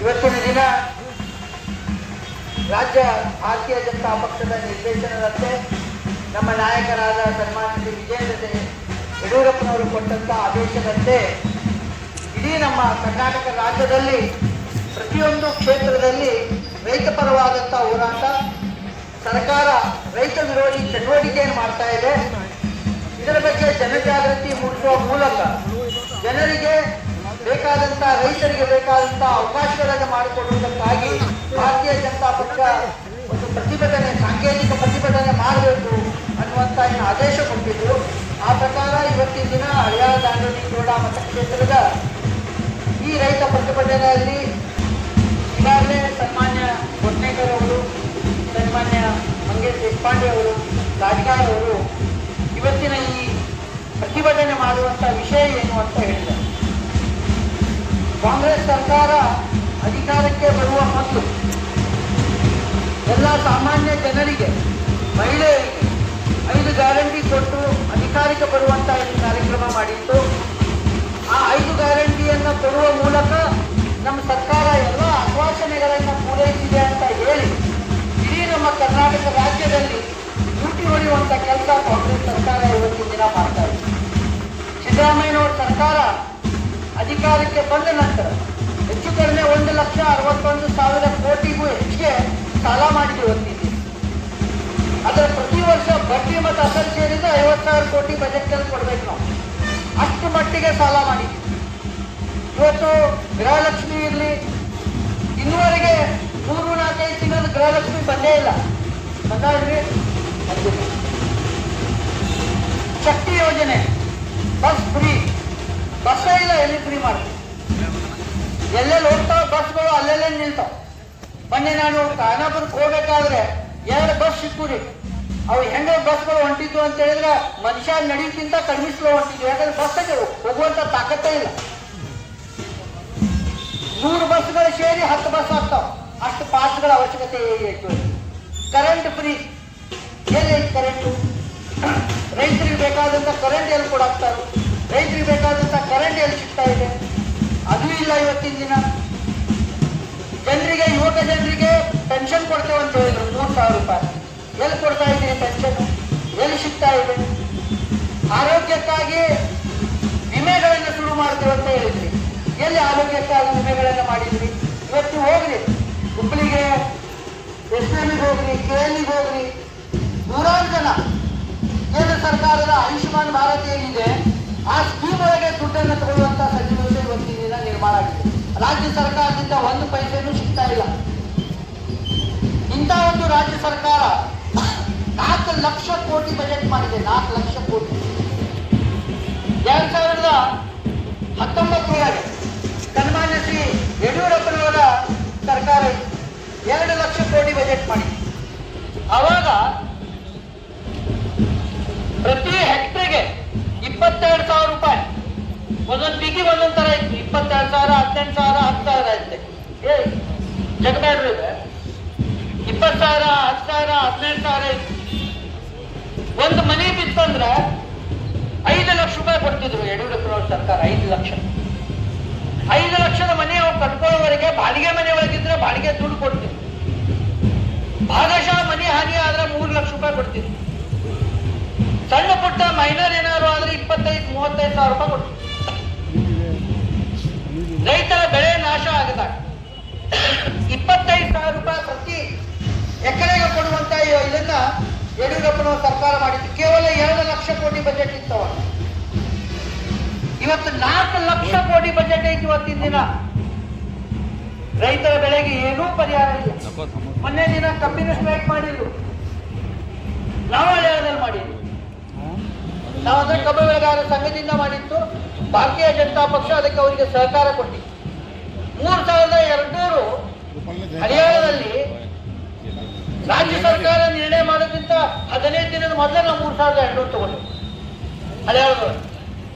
ಇವತ್ತಿನ ದಿನ ರಾಜ್ಯ ಭಾರತೀಯ ಜನತಾ ಪಕ್ಷದ ನಿರ್ದೇಶನದಂತೆ ನಮ್ಮ ನಾಯಕರಾದ ಸನ್ಮಾನ್ಯ ಶ್ರೀ ವಿಜೇಂದ್ರ ಯಡಿಯೂರಪ್ಪನವರು ಕೊಟ್ಟಂಥ ಆದೇಶದಂತೆ ಇಡೀ ನಮ್ಮ ಕರ್ನಾಟಕ ರಾಜ್ಯದಲ್ಲಿ ಪ್ರತಿಯೊಂದು ಕ್ಷೇತ್ರದಲ್ಲಿ ರೈತ ಪರವಾದಂಥ ಹೋರಾಟ, ಸರ್ಕಾರ ರೈತ ವಿರೋಧಿ ಚಟುವಟಿಕೆಯನ್ನು ಮಾಡ್ತಾ ಇದೆ. ಇದರ ಬಗ್ಗೆ ಜನಜಾಗೃತಿ ಮೂಡಿಸುವ ಮೂಲಕ ಜನರಿಗೆ ಬೇಕಾದಂಥ, ರೈತರಿಗೆ ಬೇಕಾದಂಥ ಅವಕಾಶಗಳನ್ನು ಮಾಡಿಕೊಡುವುದಕ್ಕಾಗಿ ಭಾರತೀಯ ಜನತಾ ಪಕ್ಷ ಒಂದು ಪ್ರತಿಭಟನೆ, ಸಾಂಕೇತಿಕ ಪ್ರತಿಭಟನೆ ಮಾಡಬೇಕು ಅನ್ನುವಂಥ ಏನು ಆದೇಶ ಕೊಟ್ಟಿದ್ರು. ಆ ಪ್ರಕಾರ ಇವತ್ತಿನ ದಿನ ಹಳೆಯ ದಾಂಡೇಲಿ ಗೌಡ ಮತಕ್ಷೇತ್ರದ ಈ ರೈತ ಪ್ರತಿಭಟನೆಯಲ್ಲಿ ಈಗಾಗಲೇ ಸನ್ಮಾನ್ಯ ಕೊಟ್ನೇಕರ್ ಅವರು, ಸನ್ಮಾನ್ಯ ಮಂಗೇಶ್ ದೇಶಪಾಂಡೆ ಅವರು, ರಾಜಕಾರಣ ಅವರು ಇವತ್ತಿನ ಈ ಪ್ರತಿಭಟನೆ ಮಾಡುವಂಥ ವಿಷಯ ಏನು ಅಂತ ಹೇಳಿದ್ದಾರೆ. ಕಾಂಗ್ರೆಸ್ ಸರ್ಕಾರ ಅಧಿಕಾರಕ್ಕೆ ಬರುವ ಮೊದಲು ಎಲ್ಲ ಸಾಮಾನ್ಯ ಜನರಿಗೆ, ಮಹಿಳೆಯರಿಗೆ 5 ಗ್ಯಾರಂಟಿ ಕೊಟ್ಟು ಅಧಿಕಾರಕ್ಕೆ ಬರುವಂಥ ಈ ಕಾರ್ಯಕ್ರಮ ಮಾಡಿತ್ತು. ಆ 5 ಗ್ಯಾರಂಟಿಯನ್ನು ಕೊಡುವ ಮೂಲಕ ನಮ್ಮ ಸರ್ಕಾರ ಎಲ್ಲ ಆಶ್ವಾಸನೆಗಳನ್ನು ಪೂರೈಸಿದೆ ಅಂತ ಹೇಳಿ ಇಡೀ ನಮ್ಮ ಕರ್ನಾಟಕ ರಾಜ್ಯದಲ್ಲಿ ಲೂಟಿ ಹೊಡೆಯುವಂಥ ಕೆಲಸ ಕಾಂಗ್ರೆಸ್ ಸರ್ಕಾರ ಇವತ್ತಿನ ದಿನ ಮಾಡ್ತಾ ಇದೆ. ಸಿದ್ದರಾಮಯ್ಯನವರ ಸರ್ಕಾರ ಅಧಿಕಾರಕ್ಕೆ ಬಂದ ನಂತರ ಹೆಚ್ಚು ಕಡಿಮೆ 1,61,000 ಕೋಟಿಗೂ ಹೆಚ್ಚಿಗೆ ಸಾಲ ಮಾಡಿದ್ದು ಇವತ್ತಿದೆ. ಅದರ ಪ್ರತಿ ವರ್ಷ ಬಡ್ಡಿ ಮತ್ತು ಅಸಲು ಸೇರಿದ 50,000 ಕೋಟಿ ಬಜೆಟ್ನಲ್ಲಿ ಕೊಡಬೇಕು ನಾವು. ಅಷ್ಟು ಮಟ್ಟಿಗೆ ಸಾಲ ಮಾಡಿದ್ವಿ. ಇವತ್ತು ಗೃಹಲಕ್ಷ್ಮಿ ಇರಲಿ, ಇನ್ನುವರೆಗೆ 3-4 ತಿಂಗಳ ಗೃಹಲಕ್ಷ್ಮಿ ಬಂದೇ ಇಲ್ಲ. ಬಂದಾಡ್ರಿ, ಶಕ್ತಿ ಯೋಜನೆ, ಬಸ್ ಫ್ರೀ, ಬಸ್ಸೇ ಇಲ್ಲ, ಎಲ್ಲಿ ಫ್ರೀ ಮಾಡ್ತೀವಿ? ಎಲ್ಲೆಲ್ಲಿ ಹೋಗ್ತಾವ ಬಸ್ಗಳು ಅಲ್ಲೆಲ್ಲೇ ನಿಲ್ತಾವ. ಮೊನ್ನೆ ನಾನು ಖಾನಾಪುರಕ್ಕೆ ಹೋಗ್ಬೇಕಾದ್ರೆ 2 ಬಸ್ ಸಿಕ್ಕುರಿ. ಅವು ಹೆಂಗೆ ಬಸ್ಗಳು ಹೊಂಟಿದ್ವು ಅಂತ ಹೇಳಿದ್ರೆ ಮನುಷ್ಯ ನಡೀಕ್ಕಿಂತ ಕಡಿಮೆ ಸ್ಲೋ ಹೊಂಟಿದ್ವು. ಯಾಕಂದ್ರೆ ಬಸ್ಸಿಗೆ ಹೋಗುವಂತ ತಾಕತ್ತೇ ಇಲ್ಲ. 100 ಬಸ್ಗಳು ಸೇರಿ 10 ಬಸ್ ಆಗ್ತಾವ. ಅಷ್ಟು ಪಾಸ್ಗಳ ಅವಶ್ಯಕತೆ ಇತ್ತು. ಕರೆಂಟ್ ಫ್ರೀ, ಎಲ್ಲಿ ಕರೆಂಟು? ರೈತರಿಗೆ ಬೇಕಾದಂಥ ಕರೆಂಟ್ ಎಲ್ಲಿ ಕೊಡಾಕ್ತಾರೆ? ರೈತರಿಗೆ ಬೇಕಾದಂಥ ಕರೆಂಟ್ ಎಲ್ಲಿ ಸಿಗ್ತಾ ಇದೆ? ಅದು ಇಲ್ಲ ಇವತ್ತಿನ ದಿನ. ಜನರಿಗೆ, ಯುವಕ ಜನರಿಗೆ ಪೆನ್ಷನ್ ಕೊಡ್ತೇವೆ ಅಂತ ಹೇಳಿದ್ರು, 3,000 ರೂಪಾಯಿ. ಎಲ್ಲಿ ಕೊಡ್ತಾ ಇದ್ದೀರಿ ಪೆನ್ಷನ್? ಎಲ್ಲಿ ಸಿಗ್ತಾ ಇದೆ? ಆರೋಗ್ಯಕ್ಕಾಗಿ ವಿಮೆಗಳನ್ನು ಶುರು ಮಾಡ್ತೇವೆ ಅಂತ ಹೇಳಿದ್ರಿ, ಎಲ್ಲಿ ಆರೋಗ್ಯಕ್ಕಾಗಿ ವಿಮೆಗಳನ್ನು ಮಾಡಿದ್ರಿ? ಇವತ್ತು ಹೋಗ್ರಿ, ಹುಬ್ಬಳ್ಳಿಗೆ, ಎಸ್ಎಂಗೆ ಹೋಗ್ರಿ, ಕೆಎಲ್ಗೆ ಹೋಗ್ರಿ, 100 ಜನ ಕೇಂದ್ರ ಸರ್ಕಾರದ ಆಯುಷ್ಮಾನ್ ಭಾರತ್ ಏನಿದೆ ಆ ಸ್ಕೀಮ್ ಒಳಗೆ ದುಡ್ಡನ್ನು ತಗೊಳ್ಳುವಂತ ಸನ್ನಿವೇಶ ಇವತ್ತಿನ ದಿನ ನಿರ್ಮಾಣ ಆಗಿದೆ. ರಾಜ್ಯ ಸರ್ಕಾರದಿಂದ 1 ಪೈಸೆನೂ ಸಿಗ್ತಾ ಇಲ್ಲ. ಇಂಥ ಒಂದು ರಾಜ್ಯ ಸರ್ಕಾರ 4 ಲಕ್ಷ ಕೋಟಿ ಬಜೆಟ್ ಮಾಡಿದೆ. 4 ಲಕ್ಷ ಕೋಟಿ 2019 ಸನ್ಮಾನ್ಯ ಶ್ರೀ ಯಡಿಯೂರಪ್ಪನವರ ಸರ್ಕಾರ 2 ಲಕ್ಷ ಕೋಟಿ ಬಜೆಟ್ ಮಾಡಿದೆ. ಆವಾಗ ಪ್ರತಿ ಹೆಕ್ಟರ್ಗೆ 22,000 ರೂಪಾಯಿ, ಒಂದೊಂದು ಪೀಕಿಗೆ ಒಂದೊಂದು ತರ ಇತ್ತು. 22,000, 18,000, 10,000 ಇರುತ್ತೆ. ಜಗಬೇಡ್ರಿ, 20,000, 10,000, 18,000 ಇತ್ತು. ಒಂದು ಮನೆ ಬಿತ್ತಂದ್ರೆ 5 ಲಕ್ಷ ರೂಪಾಯಿ ಕೊಡ್ತಿದ್ರು ಯಡಿಯೂರಪ್ಪನವ್ರ ಸರ್ಕಾರ. 5 ಲಕ್ಷ 5 ಲಕ್ಷದ ಮನೆ ಅವ್ರು ಕಟ್ಕೊಳ್ಳೋವರೆಗೆ ಬಾಡಿಗೆ ಮನೆ ಒಳಗಿದ್ರೆ ಬಾಡಿಗೆ ದುಡ್ಡು ಕೊಡ್ತಿದ್ರು. ಭಾಗಶಃ ಮನೆ ಹಾನಿ ಆದ್ರೆ 3 ಲಕ್ಷ ರೂಪಾಯಿ ಕೊಡ್ತಿದ್ರು. ಸಣ್ಣ ಪುಟ್ಟ ಮೈನರ್ ಏನಾದ್ರು ಆದ್ರೆ 25,000-35,000 ರೂಪಾಯಿ ಕೊಡ್ತಿದ್ರು. ರೈತರ ಬೆಳೆ ನಾಶ ಆಗದಾಗ 25,000 ರೂಪಾಯಿ ಪ್ರತಿ ಎಕರೆಗೆ ಕೊಡುವಂತ ಇದನ್ನ ಯಡಿಯೂರಪ್ಪನವ್ರ ಸರ್ಕಾರ ಮಾಡಿತ್ತು. ಕೇವಲ 2 ಲಕ್ಷ ಕೋಟಿ ಬಜೆಟ್ ಇತ್ತವ. ಇವತ್ತು 4 ಲಕ್ಷ ಕೋಟಿ ಬಜೆಟ್ ಐತಿ ಇವತ್ತಿನ ದಿನ. ರೈತರ ಬೆಳೆಗೆ ಏನೂ ಪರಿಹಾರ ಇಲ್ಲ. ಮೊನ್ನೆ ದಿನ ಕಬ್ಬಿನ ಸ್ಟ್ರೈಕ್ ಮಾಡಿದ್ರು, ನಾವು ಹಳ್ಳಿಯಲ್ಲಿ ಮಾಡಿದ್ವಿ. ನಾವು ಅಂದ್ರೆ ಕಬ್ಬು ಬೆಳೆಗಾರರ ಸಂಘದಿಂದ ಮಾಡಿತ್ತು. ಭಾರತೀಯ ಜನತಾ ಪಕ್ಷ ಅದಕ್ಕೆ ಅವರಿಗೆ ಸಹಕಾರ ಕೊಟ್ಟಿತ್ತು. 3,200 ಹರಿಯಾಣದಲ್ಲಿ ರಾಜ್ಯ ಸರ್ಕಾರ ನಿರ್ಣಯ ಮಾಡೋದ್ರಿಂದ 15 ದಿನದ ಮೊದಲೇ ನಾವು 3,200 ತಗೊಂಡು ಹರಿಯಾಣದೊಳಗೆ.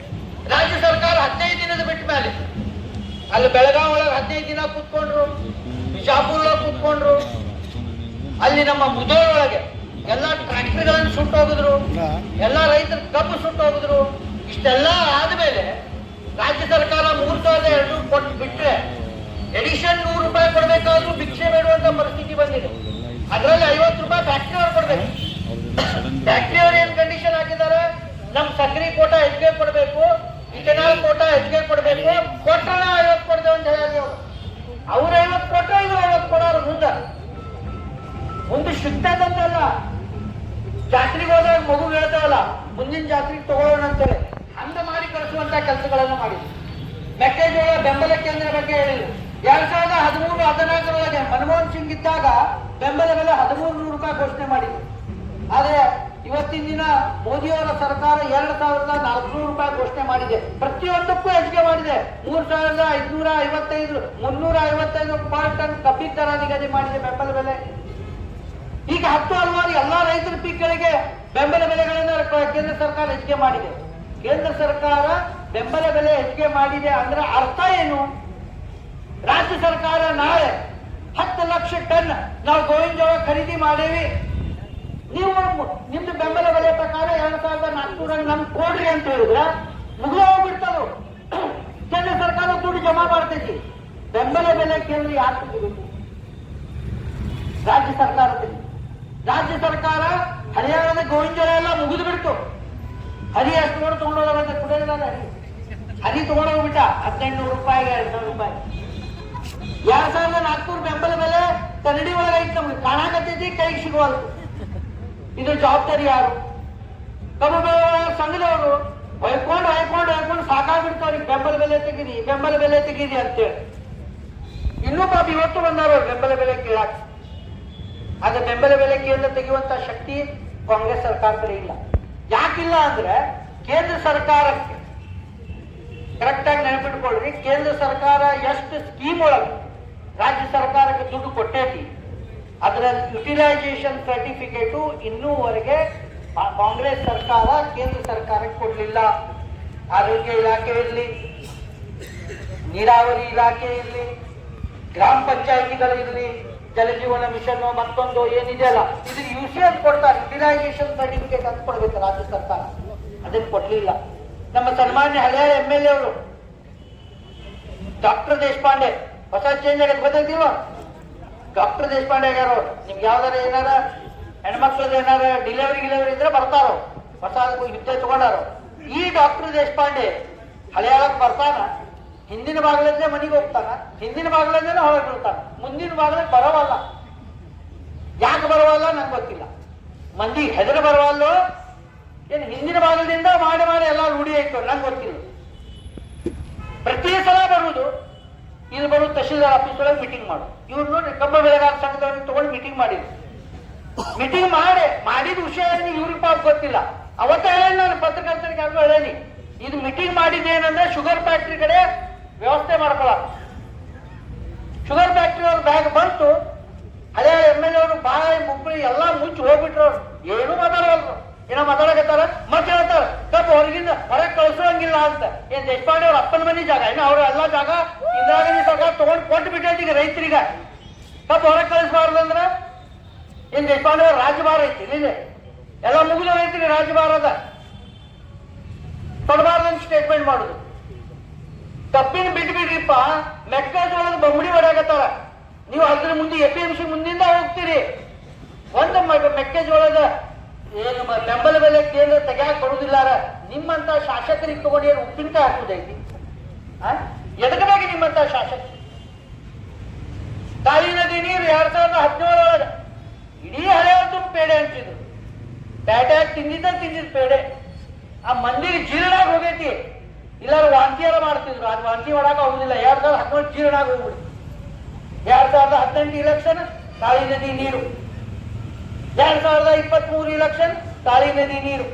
ರಾಜ್ಯ ಸರ್ಕಾರ 15 ದಿನದ ಬಿಟ್ಟ ಮೇಲೆ ಅಲ್ಲಿ ಬೆಳಗಾವಿ ಒಳಗೆ 15 ದಿನ ಕೂತ್ಕೊಂಡ್ರು, ಬಿಜಾಪುರ ಒಳಗೆ ಕೂತ್ಕೊಂಡ್ರು, ಅಲ್ಲಿ ನಮ್ಮ ಮುಧೋಳ ಒಳಗೆ ಎಲ್ಲ ಟ್ರ್ಯಾಕ್ಟರ್ಗಳನ್ನು ಸುಟ್ಟು ಹೋಗಿದ್ರು, ಎಲ್ಲ ರೈತರ ಕಬ್ಬು ಸುಟ್ಟು ಹೋಗಿದ್ರು. ಇಷ್ಟೆಲ್ಲ ಆದ್ಮೇಲೆ ರಾಜ್ಯ ಸರ್ಕಾರ 3,200 ಕೊಟ್ಟು ಬಿಟ್ರೆ ಎಡಿಷನ್ 100 ರೂಪಾಯಿ ಕೊಡ್ಬೇಕಾದ್ರೂ ಭಿಕ್ಷೆ ಬೇಡುವಂತ ಪರಿಸ್ಥಿತಿ ಬಂದಿದೆ. ಅದರಲ್ಲಿ 50 ರೂಪಾಯಿ ಫ್ಯಾಕ್ಟ್ರಿ ಅವ್ರು ಕೊಡ್ಬೇಕು. ಫ್ಯಾಕ್ಟ್ರಿ ಅವ್ರು ಏನ್ ಕಂಡೀಷನ್ ಹಾಕಿದ್ದಾರೆ, ನಮ್ ಸಕ್ರಿ ಕೋಟ ಹೆಚ್ಚಿಗೆ ಕೊಡ್ಬೇಕು, ಇಥೆನಾಲ್ ಕೋಟ ಹೆಚ್ಚಿಗೆ ಕೊಡ್ಬೇಕು, ಕೊಟ್ಟಣ 50 ಕೊಡ್ತೇವೆ ಅಂತ ಹೇಳಿ ಅವ್ರು 50 ಕೊಟ್ಟರೆ ಇವ್ರು 50 ಕೊಡೋರು ಮುಂದೆ ಶಿಕ್ತದಂತಲ್ಲ. ಜಾತ್ರೆಗೆ ಹೋದಾಗ ಮಗು ಹೇಳ್ತಾವಲ್ಲ, ಮುಂದಿನ ಜಾತ್ರೆಗೆ ತಗೊಳ್ಳೋಣ ಅಂತೇಳಿ ಹಂಗ ಮಾಡಿ ಕಳಿಸುವಂತ ಕೆಲಸಗಳನ್ನು ಮಾಡಿದ್ರು. ಮೆಕ್ಕೆಜೋಳ ಬೆಂಬಲ ಕೇಂದ್ರ ಬಗ್ಗೆ ಹೇಳಿದ್ರು. 2013-14 ಮನಮೋಹನ್ ಸಿಂಗ್ ಇದ್ದಾಗ ಬೆಂಬಲ ಬೆಲೆ 1300 ರೂಪಾಯಿ ಘೋಷಣೆ ಮಾಡಿದ್ರು. ಆದ್ರೆ ಇವತ್ತಿನ ದಿನ ಮೋದಿಯವರ ಸರ್ಕಾರ 2400 ರೂಪಾಯಿ ಘೋಷಣೆ ಮಾಡಿದೆ. ಪ್ರತಿಯೊಂದಕ್ಕೂ ಹೆಚ್ಚಿಗೆ ಮಾಡಿದೆ. 3555 355 ರೂಪಾಯಿ ಟನ್ ಕಬ್ಬಿನ ದರ ನಿಗದಿ ಮಾಡಿದೆ ಬೆಂಬಲ ಬೆಲೆ. ಈಗ 10 ಹಲವಾರು ಎಲ್ಲಾ ರೈತರ ಪೀಕ್ಗಳಿಗೆ ಬೆಂಬಲ ಬೆಲೆಗಳನ್ನ ಕೇಂದ್ರ ಸರ್ಕಾರ ಹೆಚ್ಚಿಗೆ ಮಾಡಿದೆ. ಕೇಂದ್ರ ಸರ್ಕಾರ ಬೆಂಬಲ ಬೆಲೆ ಹೆಚ್ಚಿಗೆ ಮಾಡಿದೆ ಅಂದ್ರೆ ಅರ್ಥ ಏನು? ರಾಜ್ಯ ಸರ್ಕಾರ ನಾಳೆ 10 ಲಕ್ಷ ಟನ್ ನಾವು ಗೋವಿನ ಜೋಳ ಖರೀದಿ ಮಾಡೇವಿ, ನೀವು ನಿಮ್ದು ಬೆಂಬಲ ಬೆಲೆ ಪ್ರಕಾರ 2400 ನಮ್ಗೆ ಕೊಡ್ರಿ ಅಂತ ಹೇಳಿದ್ರೆ ಮುಗಿದು ಹೋಗ್ಬಿಡ್ತಾವ. ಕೇಂದ್ರ ಸರ್ಕಾರ ದುಡ್ಡು ಜಮಾ ಮಾಡ್ತೈತಿ. ಬೆಂಬಲ ಬೆಲೆ ಕೇಂದ್ರ ಯಾಕೆ ಸಿಗುತ್ತೆ? ರಾಜ್ಯ ಸರ್ಕಾರದಲ್ಲಿ. ರಾಜ್ಯ ಸರ್ಕಾರ ಹರಿಯಾಣದ ಗೋವಿನ ಜೋಳ ಎಲ್ಲ ಮುಗಿದು ಬಿಡ್ತು. ಹರಿ ಎಷ್ಟು ನೋಡಿ ತಗೊಂಡೋಗ ಕುಡಿಯೋದಿಲ್ಲ. ಹರಿ ತಗೊಂಡೋಗ್ಬಿಟ್ಟ 1800 ರೂಪಾಯಿಗೆ 2000 ರೂಪಾಯಿ. 2400 ಬೆಂಬಲ ಬೆಲೆ ಕನ್ನಡಿ ಒಳಗೈತಿ, ನಮ್ಗೆ ಕಾಣಾಕತ್ತೈತಿ, ಕೈಗೆ ಸಿಗುವಲ್ದು. ಇದು ಜವಾಬ್ದಾರಿ ಯಾರು? ಕಬ್ಬು ಬೆಳೆಗಾರರ ಸಂಘದವರು ಹೊಯ್ಕೊಂಡು ಸಾಕಾಗ್ಬಿಡ್ತಾವ್ರಿಗೆ ಬೆಂಬಲ ಬೆಲೆ ತೆಗೀರಿ ಅಂತೇಳಿ. ಇನ್ನೂ ಪಾಪ ಇವತ್ತು ಬಂದವರು ಬೆಂಬಲ ಬೆಲೆ ಕೇಳಾಕ. ಆದ್ರೆ ಬೆಂಬಲ ಬೆಲೆ ಕೇಂದ್ರ ತೆಗೆಯುವಂತ ಶಕ್ತಿ ಕಾಂಗ್ರೆಸ್ ಸರ್ಕಾರ ಕಡೆ ಇಲ್ಲ. ಯಾಕಿಲ್ಲ ಅಂದ್ರೆ ಕೇಂದ್ರ ಸರ್ಕಾರಕ್ಕೆ ಕರೆಕ್ಟ್ ಆಗಿ ನೆನಪಿಟ್ಕೊಳ್ರಿ, ಕೇಂದ್ರ ಸರ್ಕಾರ ಎಷ್ಟು ಸ್ಕೀಮ್ ಒಳಗೆ ರಾಜ್ಯ ಸರ್ಕಾರಕ್ಕೆ ದುಡ್ಡು ಕೊಟ್ಟೈತಿ, ಅದರ ಯುಟಿಲೈಸೇಷನ್ ಸರ್ಟಿಫಿಕೇಟು ಇನ್ನೂವರೆಗೆ ಕಾಂಗ್ರೆಸ್ ಸರ್ಕಾರ ಕೇಂದ್ರ ಸರ್ಕಾರಕ್ಕೆ ಕೊಡಲಿಲ್ಲ. ಆರೋಗ್ಯ ಇಲಾಖೆ ಇರಲಿ, ನೀರಾವರಿ ಇಲಾಖೆ ಇರಲಿ, ಗ್ರಾಮ ಪಂಚಾಯಿತಿಗಳಿರಲಿ, ಜಲಜೀವನ ಮಿಷನ್ ಮತ್ತೊಂದು ಏನಿದೆಯಲ್ಲ ಇದು ಯುಸಿಎಸ್ ಕೊಡ್ತಾರೆ. ಯುಟಿಲೈಸೇಷನ್ ಸರ್ಟಿಫಿಕೇಟ್ ಅಂತ ಕೊಡ್ಬೇಕು ರಾಜ್ಯ ಸರ್ಕಾರ, ಅದನ್ನು ಕೊಡ್ಲಿಲ್ಲ. ನಮ್ಮ ಸನ್ಮಾನ್ಯ ಹಳೆಯ MLA ಅವರು ಡಾಕ್ಟರ್ ದೇಶಪಾಂಡೆ ಹೊಸ ಚೇಂಜ್ ಆಗಕ್ಕೆ ಗೊತ್ತಾಯ್ತಿಲ್ವ? ಡಾಕ್ಟರ್ ದೇಶಪಾಂಡೆ ಆಗ್ಯಾರ. ನಿಮ್ಗೆ ಯಾವ್ದಾರ ಏನಾರ ಹೆಣ್ಮಕ್ಳದ ಏನಾರ ಡಿಲಿವರಿ ಇದ್ರೆ ಬರ್ತಾರೋ, ಹೊಸ ಯುದ್ಧ ತಗೊಂಡಾರೋ. ಈ ಡಾಕ್ಟರ್ ದೇಶಪಾಂಡೆ ಹಳೆಯಾಳಕ್ಕೆ ಬರ್ತಾನ, ಹಿಂದಿನ ಬಾಗಿಲಲ್ಲೇ ಮನೆಗೆ ಹೋಗ್ತಾನ, ಹಿಂದಿನ ಬಾಗಿಲಲ್ಲೇ ಹೊರಗೆ ಬಿಡ್ತಾನ, ಮುಂದಿನ ಬಾಗಿಲಕ್ಕೆ ಬರವಲ್ಲ. ಯಾಕೆ ಬರವಲ್ಲ ನಂಗೆ ಗೊತ್ತಿಲ್ಲ. ಮಂದಿ ಹೆದರು ಬರವಲ್ಲೋ ಏನು ಹಿಂದಿನ ಭಾಗದಿಂದ ಮಾಡಿ ಎಲ್ಲ ರೂಢಿ ಆಯ್ತು ನಂಗೆ ಗೊತ್ತಿಲ್ಲ. ಪ್ರತಿ ಸಲ ಬರುವುದು ಇಲ್ಲಿ ಬರುವುದು ತಹಶೀಲ್ದಾರ್ ಆಫೀಸ್ ಒಳಗೆ ಮೀಟಿಂಗ್ ಮಾಡು. ಇವ್ರು ನೋಡಿ ಕಬ್ಬು ಬೆಳೆಗಾರ ಸಂಘದವ್ರಿಗೆ ತಗೊಂಡು ಮೀಟಿಂಗ್ ಮಾಡಿದ್ರು. ಮೀಟಿಂಗ್ ಮಾಡಿದ ವಿಷಯ ಇವ್ರಿಗೆ ಪಾಪ ಗೊತ್ತಿಲ್ಲ. ಅವತ್ತೇ ಹೇಳಿ ನಾನು ಪತ್ರಕರ್ತರಿಗೆ ಯಾರು ಹೇಳೇನಿ, ಇದು ಮೀಟಿಂಗ್ ಮಾಡಿದ್ದೇನಂದ್ರೆ ಶುಗರ್ ಫ್ಯಾಕ್ಟ್ರಿ ಕಡೆ ವ್ಯವಸ್ಥೆ ಮಾಡ್ಕೊಳ. ಶುಗರ್ ಫ್ಯಾಕ್ಟ್ರಿ ಅವ್ರ ಬ್ಯಾಗ್ ಬಂತು, ಹಳೆಯ MLA ಅವರು ಬಾಯಿ ಮುಕ್ಕಳಿ ಎಲ್ಲ ಮುಚ್ಚಿ ಹೋಗ್ಬಿಟ್ರು. ಅವ್ರು ಏನು ಮಾತಾಡೋಲ್ರು, ಏನೋ ಮಾತಾಡಕತ್ತಾರ. ಮತ್ತೆ ಹೇಳ್ತಾರ ಕಬ್ಬು ಹೊರಗೆ ಕಳಿಸೋಂಗಿಲ್ಲ ಅಂತ. ಏನ್ ದೇಶಪಾಂಡೆ ಅವ್ರ ಅಪ್ಪನ ಮನೆ ಜಾಗ ಇನ್ನು ಅವ್ರ ಎಲ್ಲಾ ಜಾಗ ಇಂದಿರಾ ಗಾಂಧಿ ಸರ್ಕಾರ ತಗೊಂಡು ಕೊಟ್ಟು ಬಿಟ್ಟೈತಿ ಈಗ ರೈತರಿಗೆ. ಕಬ್ಬು ಹೊರಗೆ ಕಳಿಸಬಾರ್ದು ಅಂದ್ರ ಏನ್ ದೇಶಪಾಂಡೆ ಅವ್ರ ರಾಜ್ಯಭಾರ ಐತಿ ಇಲ್ಲಿ ಎಲ್ಲ ಮುಗಿದ ರೈತರಿಗೆ ರಾಜ್ಯಭಾರದ ಕೊಡಬಾರ್ದಂತ ಸ್ಟೇಟ್ಮೆಂಟ್ ಮಾಡುದು. ಕಬ್ಬಿನ ಬಿಟ್ಬಿಡ್ರಿಪ್ಪ, ಮೆಕ್ಕೆಜೋಳದ ಬಂಬಡಿ ಹೊಡ್ಯಾಕತ್ತಾರ. ನೀವು ಅದ್ರ ಮುಂದೆ APMC ಮುಂದಿಂದ ಹೋಗ್ತೀರಿ. ಒಂದು ಮೆಕ್ಕೆಜೋಳದ ಏನು ಬೆಂಬಲ ಬೆಲೆ ಕೇಂದ್ರ ತೆಗ್ಯಾಕ ಬರುದಿಲ್ಲ. ನಿಮ್ಮಂತ ಶಾಸಕರಿಗೆ ತಗೊಂಡು ಏನು ಉಪ್ಪಿನಕಾಯಿ ಹಾಕುದೈತಿ? ಎದಕವಾಗಿ ನಿಮ್ಮಂತ ಶಾಸಕ ಕಾಳಿ ನದಿ ನೀರು 2017 ಇಡೀ ಹಳೆಯವ್ರದ್ದು ಪೇಡೆ ಅಂತಿದ್ರು. ಪ್ಯಾಟ್ಯಾಗ ತಿಂದಿದ್ದು ಪೇಡೆ ಆ ಮಂದಿಗೆ ಜೀರ್ಣಾಗಿ ಹೋಗೈತಿ. ಇಲ್ಲಾರು ವಾಂತಿಯಾರ ಮಾಡ್ತಿದ್ರು, ಅದು ವಾಂತಿ ಮಾಡಾಕ ಹೋಗುದಿಲ್ಲ. 2017 ಜೀರ್ಣಾಗಿ ಹೋಗ್ಬಿಡಿ. 2018 ಇಲೆಕ್ಷನ್ ಕಾಳಿ ನದಿ ನೀರು, 2023 ಇಲೆಕ್ಷನ್ ಕಾಳಿ ನದಿ ನೀರು.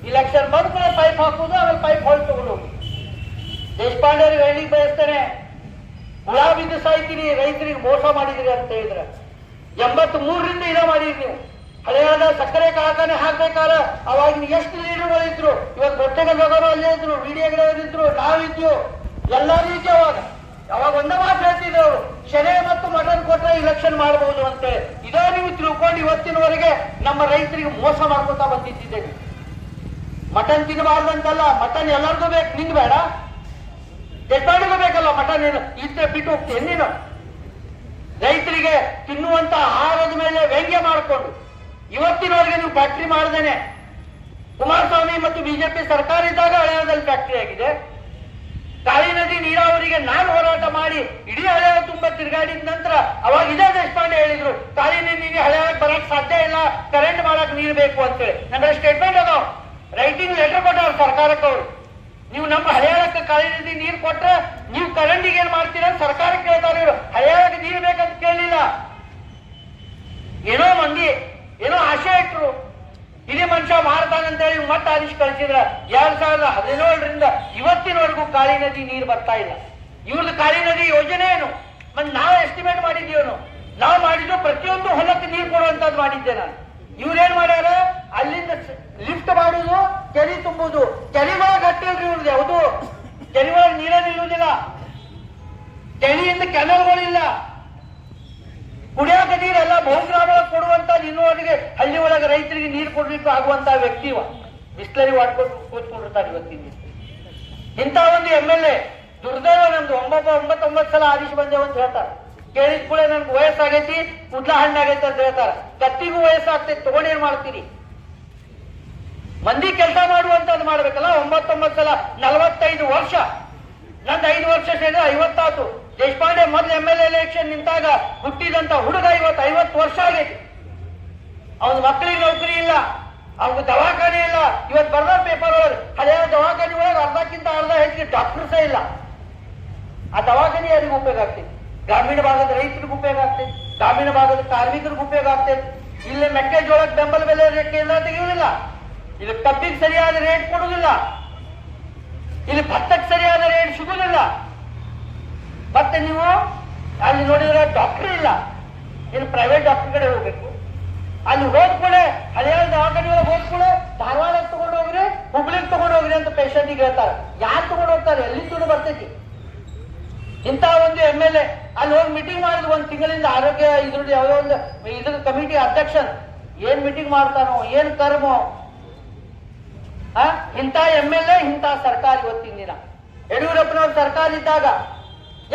ಇಲೆಕ್ಷನ್ ಬಂದ ಪೈಪ್ ಹಾಕುದು, ಆಮೇಲೆ ಪೈಪ್ ಹೊಳ್ ತಗೊಂಡು ದೇಶಪಾಂಡೆ ಅವ್ರಿಗೆ ಹೇಳಲಿಕ್ಕೆ ಬಯಸ್ತೇನೆ, ಹುಳ ಬಿದ್ದು ಸಾಯ್ತೀರಿ, ರೈತರಿಗೆ ಮೋಸ ಮಾಡಿದ್ರಿ ಅಂತ ಹೇಳಿದ್ರೆ 83ರಿಂದ ಇದ ಮಾಡಿದ್ರಿ ನೀವು. ಹಳೆಯಾದ ಸಕ್ಕರೆ ಕಾರ್ಖಾನೆ ಹಾಕ್ಬೇಕಾರ ಅವಾಗ ಎಷ್ಟು ಲೀಡರ್ಗಳಿದ್ರು. ಇವತ್ತು ದೊಡ್ಡಗಲ್ಲವರು ಅಲ್ಲೇ ಇದ್ರು, ವಿಡಿಯೋಗಳವರಿದ್ರು, ನಾವಿದ್ವು, ಎಲ್ಲರೂ ಇದ್ವಿ. ಅವಾಗ ಒಂದೇ ಮಾತು ಹೇಳ್ತಿದ್ರು ಅವರು, ಶೆನೆ ಮತ್ತು ಮಟನ್ ಕೊಟ್ಟರೆ ಇಲೆಕ್ಷನ್ ಮಾಡಬಹುದು ಅಂತ. ಇದೋ ನೀವು ತಿಳ್ಕೊಂಡು ಇವತ್ತಿನವರೆಗೆ ನಮ್ಮ ರೈತರಿಗೆ ಮೋಸ ಮಾಡ್ಕೊತಾ ಬಂದಿದ್ದೇವೆ. ಮಟನ್ ತಿನ್ನಬಾರ್ದಂತಲ್ಲ, ಮಟನ್ ಎಲ್ಲರಿಗೂ ಬೇಕು, ನಿಂಗೆ ಬೇಡ. ದೇಶಪಾಂಡೆಗೂ ಬೇಕಲ್ಲ ಮಠ. ನೀನು ಇಷ್ಟೇ ಬಿಟ್ಟು ಹೋಗ್ತೀನಿ ನೀನು. ರೈತರಿಗೆ ತಿನ್ನುವಂತ ಆಹಾರದ ಮೇಲೆ ವ್ಯಂಗ್ಯ ಮಾಡಿಕೊಂಡು ಇವತ್ತಿನವರೆಗೆ ನೀವು ಫ್ಯಾಕ್ಟ್ರಿ ಮಾಡದೇನೆ, ಕುಮಾರಸ್ವಾಮಿ ಮತ್ತು ಬಿಜೆಪಿ ಸರ್ಕಾರ ಇದ್ದಾಗ ಹಳೆಯದಲ್ಲಿ ಫ್ಯಾಕ್ಟ್ರಿ ಆಗಿದೆ. ಕಾಳಿ ನದಿ ನೀರಾವರಿಗೆ ನಾನು ಹೋರಾಟ ಮಾಡಿ ಇಡೀ ಹಳೆಯ ತುಂಬಾ ತಿರುಗಾಡಿದ ನಂತರ ಅವಾಗ ಇದೇ ದೇಶಪಾಂಡೆ ಹೇಳಿದ್ರು, ಕಾಳಿ ನದಿಗೆ ಹಳೆಯ ಬರಕ್ ಸಾಧ್ಯ ಇಲ್ಲ, ಕರೆಂಟ್ ಮಾಡಕ್ ನೀರು ಬೇಕು ಅಂತೇಳಿ. ನನ್ನ ಸ್ಟೇಟ್ಮೆಂಟ್ ಅದಾವ, ರೈಟಿಂಗ್ ಲೆಟರ್ ಕೊಟ್ಟವ್ರು ಸರ್ಕಾರಕ್ಕೆ ಅವರು. ನೀವು ನಮ್ಮ ಹಳೆಯಕ್ಕೆ ಕಾಳಿ ನದಿ ನೀರು ಕೊಟ್ರೆ ನೀವು ಕರೆಂಟಿಗೆ ಏನ್ ಮಾಡ್ತೀರ ಸರ್ಕಾರಕ್ಕೆ ಕೇಳ್ತಾರೆ ಇವರು. ಹಳೆಯಕ್ಕೆ ನೀರು ಬೇಕಂತ ಕೇಳಲಿಲ್ಲ. ಏನೋ ಮಂದಿ ಏನೋ ಆಶೆ ಇಟ್ರು, ಇಡೀ ಮನುಷ್ಯ ಮಾಡ್ತಾನಂತೇಳಿ ಮತ್ತೆ ಆದೇಶ ಕಳಿಸಿದ್ರ. 2017ರಿಂದ ಇವತ್ತಿನವರೆಗೂ ಕಾಳಿ ನದಿ ನೀರು ಬರ್ತಾ ಇಲ್ಲ. ಇವ್ರದ್ದು ಕಾಳಿ ನದಿ ಯೋಜನೆ ಏನು ಮತ್ತೆ ನಾವು ಎಸ್ಟಿಮೇಟ್ ಮಾಡಿದ್ದೀವನು. ನಾವು ಮಾಡಿದ್ದು ಪ್ರತಿಯೊಂದು ಹೊಲಕ್ಕೆ ನೀರು ಕೊಡುವಂತದ್ದು ಮಾಡಿದ್ದೆ ನಾನು. ಇವ್ರೇನ್ ಮಾಡ್ಯಾರ, ಅಲ್ಲಿಂದ ಲಿಫ್ಟ್ ಮಾಡುದು, ಕೆರೆ ತುಂಬುದು. ಕೆರೆಗಳ ಗಟ್ಟಿಲ್ರಿ ಇವ್ರದ್ದು, ಯಾವುದು ಕೆರೆಗಳ ನೀರೇ ನಿಲ್ಲುವುದಿಲ್ಲ. ಕೆರೆಯಿಂದ ಕೆನಲ್ಗಳಿಲ್ಲ, ಕುಡಿಯಾಕ ನೀರೆಲ್ಲ ಬಹುಗ್ರಾಮ ಕೊಡುವಂತ ಇನ್ನುವರೆಗೆ ಹಳ್ಳಿ ಒಳಗೆ ರೈತರಿಗೆ ನೀರು ಕೊಡ್ಲಿಕ್ಕೆ ಆಗುವಂತ ವ್ಯಕ್ತಿ ಬಿಸ್ಲರಿ ಮಾಡ್ಕೊಂಡು ಕೂತ್ಕೊಂಡಿರ್ತಾರೆ ಇವತ್ತಿನ. ಇಂಥ ಒಂದು MLA ದುರ್ದೈವ ನಮ್ದು. 9 ಸಲ ಆದೇಶ ಬಂದೇವ ಅಂತ ಹೇಳ್ತಾರೆ. ಕೇಳಿದ ಕೂಡ ನನ್ಗೆ ವಯಸ್ಸಾಗೈತಿ, ಕುಡ್ಲ ಹಣ್ಣಾಗೈತಿ ಅಂತ ಹೇಳ್ತಾರೆ. ಕತ್ತಿಗೂ ವಯಸ್ಸಾಗ್ತೈತಿ, ತಗೊಂಡೇನ್ ಮಾಡ್ತೀರಿ? ಮಂದಿ ಕೆಲಸ ಮಾಡುವಂತದ್ದು ಮಾಡ್ಬೇಕಲ್ಲ. 9 ಸಲ 45 ವರ್ಷ, ನಂದು 5 ವರ್ಷ ಸೇರಿದ್ರೆ 50 ಆಯ್ತು. ದೇಶಪಾಂಡೆ ಮೊದಲು MLA ಎಲೆಕ್ಷನ್ ನಿಂತಾಗ ಹುಟ್ಟಿದಂತ ಹುಡುಗ 50 ವರ್ಷ ಆಗೈತಿ. ಅವನ ಮಕ್ಕಳಿಗೆ ನೌಕರಿ ಇಲ್ಲ, ಅವ್ನಿಗೆ ದವಾಖಾನೆ ಇಲ್ಲ. ಇವತ್ತು ಬರ್ದ ಪೇಪರ್ ಒಳಗೆ ಹಳೆಯ ದವಾಖಾನೆ ಒಳಗೆ ಅರ್ಧಕ್ಕಿಂತ ಅರ್ಧ ಹೆಚ್ಚಿಗೆ ಡಾಕ್ಟರ್ಸೇ ಇಲ್ಲ. ಆ ದವಾಖಾನೆ ಯಾರಿಗೂ ಉಪಯೋಗ ಆಗ್ತೈತಿ? ಗ್ರಾಮೀಣ ಭಾಗದ ರೈತರಿಗೂ ಉಪಯೋಗ ಆಗ್ತೈತಿ, ಗ್ರಾಮೀಣ ಭಾಗದ ಕಾರ್ಮಿಕರಿಗೂ ಉಪಯೋಗ ಆಗ್ತೈತಿ. ಇಲ್ಲಿ ಮೆಕ್ಕೆಜೋಳಕ್ಕೆ ಬೆಂಬಲ ಬೆಲೆ ಕೇಂದ್ರ ತೆಗೆಯುವುದಿಲ್ಲ, ಇಲ್ಲಿ ಕಬ್ಬಿಗೆ ಸರಿಯಾದ ರೇಟ್ ಕೊಡುವುದಿಲ್ಲ, ಇಲ್ಲಿ ಭತ್ತಕ್ಕೆ ಸರಿಯಾದ ರೇಟ್ ಸಿಗುವುದಿಲ್ಲ. ಮತ್ತೆ ನೀವು ಅಲ್ಲಿ ನೋಡಿದ್ರೆ ಡಾಕ್ಟರ್ ಇಲ್ಲ, ಇನ್ನು ಪ್ರೈವೇಟ್ ಡಾಕ್ಟರ್ ಕಡೆ ಹೋಗ್ಬೇಕು. ಅಲ್ಲಿ ಹೋದ್ಕೂಡೆ ಹಳೆಯ ದವಾಖಾನೆ ಹೋದ್ಕೂಡೆ ಧಾರವಾಡಕ್ಕೆ ತಗೊಂಡು ಹೋಗ್ರಿ, ಹುಬ್ಳಿಗೆ ತಗೊಂಡು ಹೋಗ್ರಿ ಅಂತ ಪೇಷಂಟಿಗೆ ಹೇಳ್ತಾರೆ. ಯಾರು ತಗೊಂಡು ಹೋಗ್ತಾರೆ? ಎಲ್ಲಿ ದುಡ್ಡು ಬರ್ತೈತಿ? ಇಂಥ ಒಂದು MLA ಅಲ್ಲಿ ಹೋಗಿ ಮೀಟಿಂಗ್ ಮಾಡಿದ್ರು 1 ತಿಂಗಳಿಂದ. ಆರೋಗ್ಯ ಇದ್ರದ್ದು ಯಾವುದೋ ಒಂದು ಇದ್ರ ಕಮಿಟಿ ಅಧ್ಯಕ್ಷನ್ ಏನ್ ಮೀಟಿಂಗ್ ಮಾಡ್ತಾನೋ, ಏನ್ ಕರ್ಮೋ. ಇಂಥ MLA ಇಂಥ ಸರ್ಕಾರ ಇವತ್ತಿನ ದಿನ. ಯಡಿಯೂರಪ್ಪನವ್ರ ಸರ್ಕಾರ ಇದ್ದಾಗ